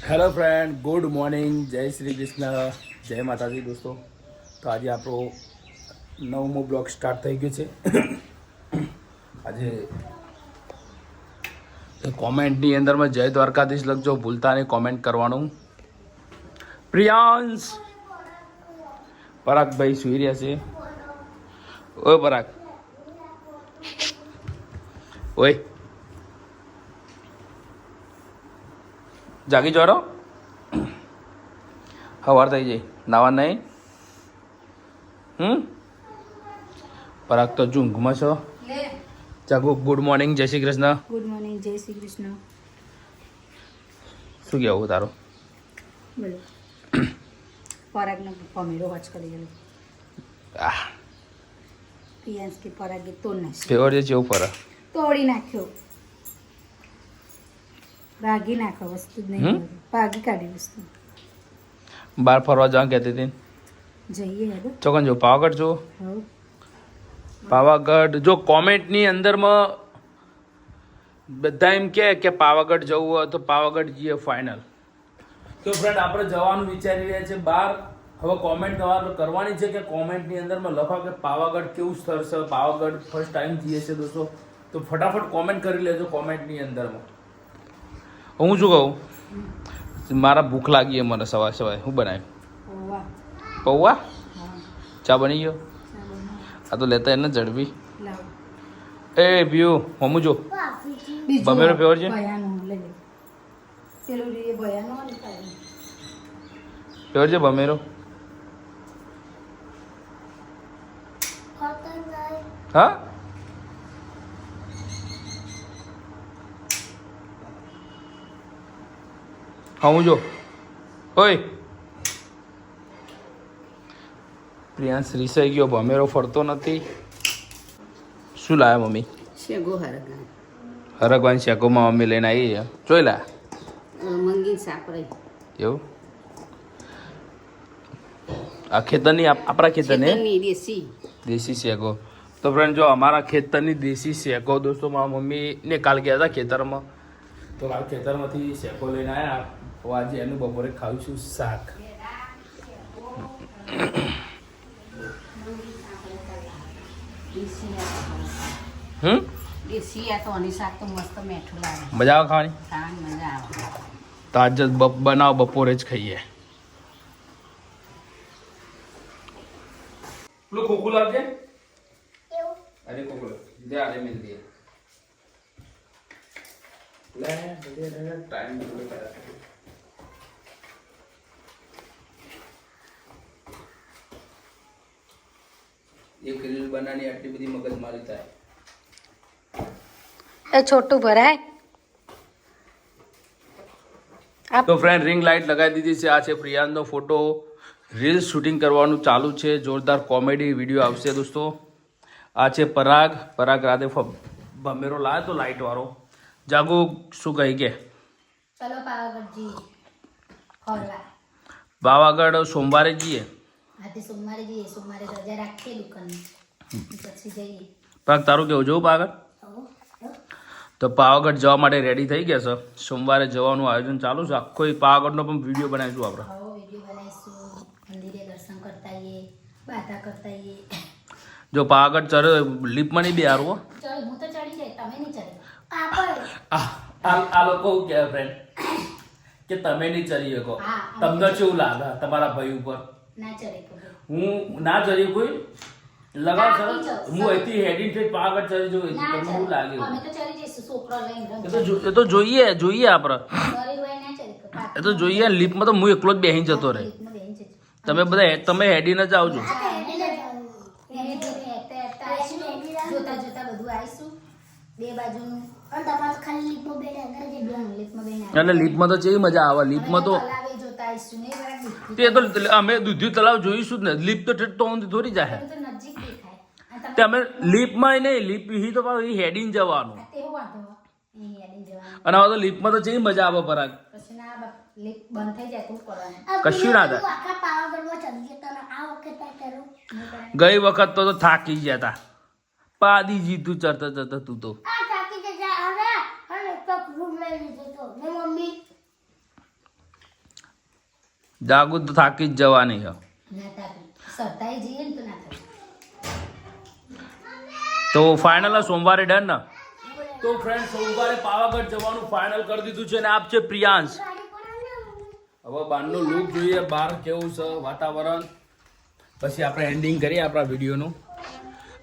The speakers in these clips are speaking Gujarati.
હેલો ફ્રેન્ડ, ગુડ મોર્નિંગ, જય શ્રી કૃષ્ણ, જય માતાજી દોસ્તો. તો આજે આપણો નવમો બ્લોગ સ્ટાર્ટ થઈ ગયો છે. આજે કોમેન્ટની અંદરમાં જય દ્વારકાધીશ લખજો, ભૂલતા નહીં કોમેન્ટ કરવાનું. પ્રિયાંશ પરાગભાઈ સુઈ રહ્યા છે. ઓય પરાગ, ઓય જાગી જોરો, સવાર થઈ જાય, નાવા નહીં. પરાગ તો ઊંઘમાં છો. જાગુ, ગુડ મોર્નિંગ, જય શ્રી કૃષ્ણ. ગુડ મોર્નિંગ, જય શ્રી કૃષ્ણ. શું કહેવું તારું? બોલો. પરાગનો પમેરો વાચ કરી ગયો. પ્રિયાંશ કે પરાગે તોડ નાખ્યો. ફેવર છે જેવું ફરક. તોડી નાખ્યો. ભાગી નાખો વસ્તુ જ નહીં. ભાગી કાઢી વસ્તુ. બહાર ફરવા જવા કહેતી હતી. જઈએ હવે. ચોકન જો પાવાગઢ જો. હવ. પાવાગઢ જો કોમેન્ટની અંદરમાં બધા એમ કે પાવાગઢ જવું હોય તો પાવાગઢ જઈએ ફાઇનલ. તો ફ્રેન્ડ આપણે જવાનું વિચારી રહ્યા છે બહાર. હવે કોમેન્ટ કરવાની છે કે કોમેન્ટની અંદરમાં લખો કે પાવાગઢ કેવું સ્થળ છે, પાવાગઢ ફર્સ્ટ ટાઈમ જઈએ છે દોસ્તો. તો ફટાફટ કોમેન્ટ કરી લેજો કોમેન્ટની અંદરમાં. હું શું કહું, મારા ભૂખ લાગી છે મને સવારે સવારે. શું બનાવ્યું? પૌવા. ચા બની ગયો. આ તો લેતા એને ઝડપી. એ પીયું હમું જો બમેરો ફેવર છે. ફેવર છે બમેરો. હા હમું જો. ઓય પ્રિયાંશ રીસાઈ ગયો, ભમેરો ફરતો નથી. શું લાયા મમ્મી? શેગો હરગા. હરગવાન શેકોમાં મમ્મી લઈને આવી છે. જોઈ લા મંગી સાપરાઈ. એવું આ ખેતરની આપણા ખેતરની દેશી શેકો. તો ફ્રેન્ડ જો અમારા ખેતરની દેશી શેકો દોસ્તો મારા મમ્મીને કાલ ગયા હતા ખેતરમાં. તો કાલ ખેતરમાંથી શેકો લઈને આવ્યા. તો આજે એનું બપોરે ખાવીશું શાક. મજા આવે ખાવાની? તો આજે બનાવો, બપોરે જ ખાઈએ. પેલું ખોખું લાવજે. અરે ખોખું દે, અરે મિલ દે. લે ટાઈમ પૂરો કરે. એક રીલ બનાની આટલી બધી મગજમારી થાય. એ છોટું ભરાય. તો ફ્રેન્ડ રિંગ લાઇટ લગાવી દીધી છે. આ છે પ્રિયાંશનો ફોટો. રીલ શૂટિંગ કરવાનું ચાલુ છે. જોરદાર કોમેડી વિડીયો આવશે દોસ્તો. આ છે પરાગ. પરાગ રાતે ભમેરો લાવ્યો તો લાઇટ વાળો. જાગુ શું કહી કે ચલો પાવાગઢ જઈએ ફરવા. પાવાગઢ સોમવારે જઈએ. આજે સોમવારે જઈએ. સોમવારે રજા રાખીએ દુકાનની, પછી જઈએ. પરાગ તારું કેવું જવું પાવાગઢ? તો પાવાગઢ જવા માટે રેડી થઈ ગયા છે. સોમવારે જવાનું આયોજન ચાલુ છે. આખો પાવાગઢનો પણ વિડીયો બનાવીશું આપણે. વિડીયો બનાવીશું. મંદિરે દર્શન કરતા આવીએ, બાધા કરતા આવીએ. જો પાવાગઢ ચડે લીપમાં નહીં બે હારું. ચલ હું તો ચડી જાય, તમે નહીં ચડે. આ લોકો કે ફ્રેન્ડ કે તમે નહીં ચડી શકો. તમને કેવું લાગે તમારા ભાઈ ઉપર? ના ચડે ખબર. હું ના ચડી કોઈ લગાવ સર. હું અહીંથી હેડિંગ થઈ પાવાગઢ ચડી જવું. તમને શું લાગે? અમે તો ચડી જઈશું છોકરો લઈને. એ તો જોઈએ આપણે. એ તો જોઈએ. લીપમાં તો હું એકલો જ બેહીને જતો રહે. તમે બધા તમે હેડીને જ આવજો. જોતા જોતા બધું આવીશું. બે બાજુનું અને લીપમાં તો કેવી મજા આવે. લીપમાં તો તે તો અમે દૂધિયું તલાવ જોઈશું જ ને. લીપ તો થોડી જાય. તે અમે લીપમાં નહીં, લીપ તો હેડીને જવાનું. અને હવે તો લીપમાં તો કેવી મજા આવે પરાગ. કશું ના થાય. ગઈ વખત તો થાકી ગયા હતા. પાદી જીતું ચડતા ચડતા તું તો જાગું તો થાકી જ જવાની છે. ના તાકી સતાઈ જઈએ ને તો ના થાય. તો ફાઇનલ સોમવારે ડન ને? તો ફ્રેન્ડ સોમવારે પાવાગઢ જવાનું ફાઇનલ કરી દીધું છે અને આપ છે પ્રિયાંશ. હવે બહારનું લુક જોઈએ, બહાર કેવું છે વાતાવરણ, પછી આપણે એન્ડિંગ કરીએ આપણા વિડીયોનું.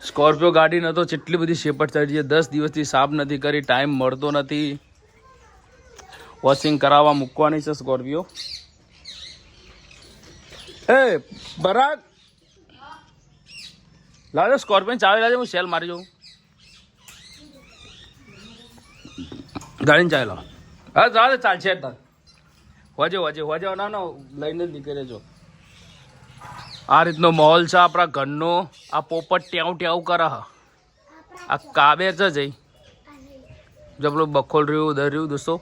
સ્કોર્પિયો ગાડીને તો કેટલી બધી શેપટ ચડી છે, 10 દિવસથી સાફ નથી કરી, ટાઈમ મળતો નથી. વોશિંગ કરાવવા મૂકવાની છે સ્કોર્પિયો. એ બરાક લાજો સ્કોર્પિયો ચાવી લાજો, હું સેલ મારી જાઉં. ગાડીને ચાવી લાવો. હા ચાલે ચાલશે. હોજે ના લઈને જ નીકળે છો. આ રીતનો માહોલ છે આપણા ઘરનો. આ પોપટ ટ્યાવ ટ્યાવ કરે હા, આ કાબેર છે જઈ જબલો બખોલ રહ્યું દર રહ્યું દોસ્તો.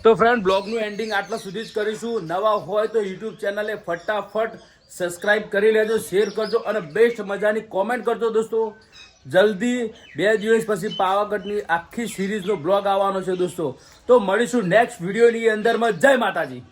તો ફ્રેન્ડ બ્લોગનું એન્ડિંગ આટલા સુધી જ કરીશું. નવા હોય તો યુટ્યુબ ચેનલે ફટાફટ સબસ્ક્રાઇબ કરી લેજો, શેર કરજો અને બેસ્ટ મજાની કોમેન્ટ કરજો દોસ્તો. જલ્દી 2 દિવસ પછી પાવાગઢની આખી સિરીઝનો બ્લોગ આવવાનો છે દોસ્તો. તો મળીશું નેક્સ્ટ વિડીયોની અંદરમાં. જય માતાજી.